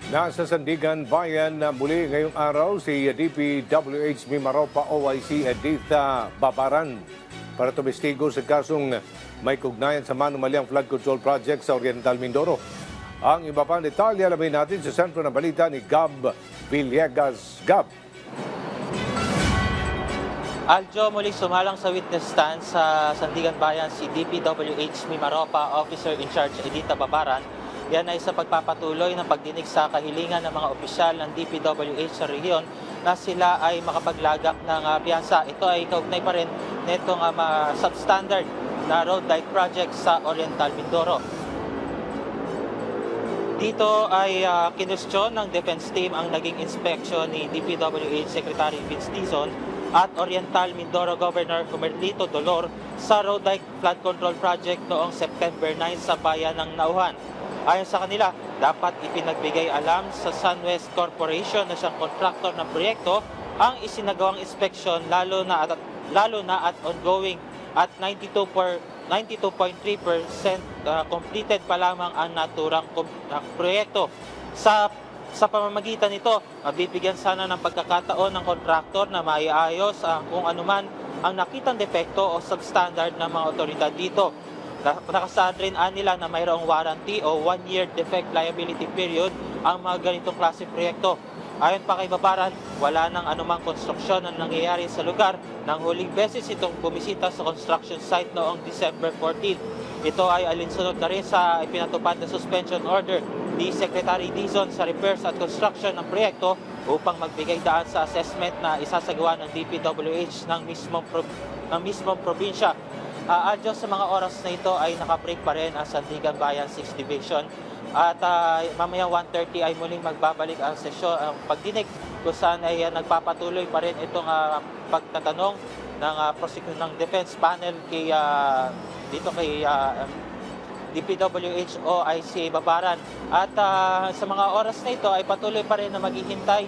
Nasa Sandigan Bayan na muli ngayong araw si DPWH Mimaropa OIC Editha Babaran para tumistigo sa kasong may kugnayan sa manumalyang flood control project sa Oriental Mindoro. Ang iba pang detalye alamin natin sa sentro ng balita ni Gab Villegas. Gab. Aljo, muling sumalang sa witness stand sa Sandigan Bayan si DPWH Mimaropa Officer in Charge Editha Babaran. Yan ay sa pagpapatuloy ng pagdinig sa kahilingan ng mga opisyal ng DPWH sa rehiyon na sila ay makapaglagak ng piyansa. Ito ay kaugnay pa rin nitong substandard na road light project sa Oriental Mindoro. Dito ay kinustyon ng defense team ang naging inspection ni DPWH Secretary Vince Dizon at Oriental Mindoro Governor Humerlito Dolor sa road light flood control project noong September 9 sa bayan ng Nauhan. Ayon sa kanila, dapat ipinagbigay alam sa SunWest Corporation na siyang kontraktor ng proyekto ang isinagawang inspeksyon lalo na at ongoing at 92.3% completed pa lamang ang naturang proyekto. Sa pamamagitan nito, mabibigyan sana ng pagkakataon ng kontraktor na maiayos kung anuman ang nakitang depekto o substandard ng mga otoridad dito. Nakasaad rin nila na mayroong warranty o 1-year defect liability period ang mga ganitong klase proyekto. Ayon pa kay Babaran, wala nang anumang konstruksyon ang nangyayari sa lugar nang huling beses itong bumisita sa construction site noong December 14. Ito ay alinsunod na rin sa ipinatupad na suspension order ni Secretary Dizon sa repairs at construction ng proyekto upang magbigay daan sa assessment na isasagawa ng DPWH ng mismong probinsya. Adyo sa mga oras na ito ay nakabreak pa rin ang Sandigan Bayan 6th Division at mamaya 1:30 ay muling magbabalik ang sesyon, ang pagdinig kung saan ay nagpapatuloy pa rin itong pagtatanong ng defense panel kay DPWH OIC Babaran. At sa mga oras na ito ay patuloy pa rin na maghihintay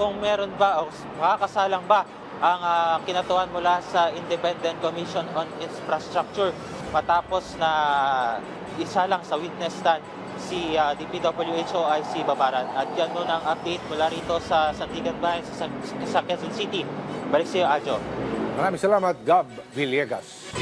kung meron ba o makakasalang ba ang kinatuan mula sa Independent Commission on Infrastructure matapos na isa lang sa witness stand si DPWH OIC Babaran. At yan muna ang update mula rito sa Sandigan Bayan sa Quezon City. Balik sa iyo, Aljo. Maraming salamat, Gab Villegas.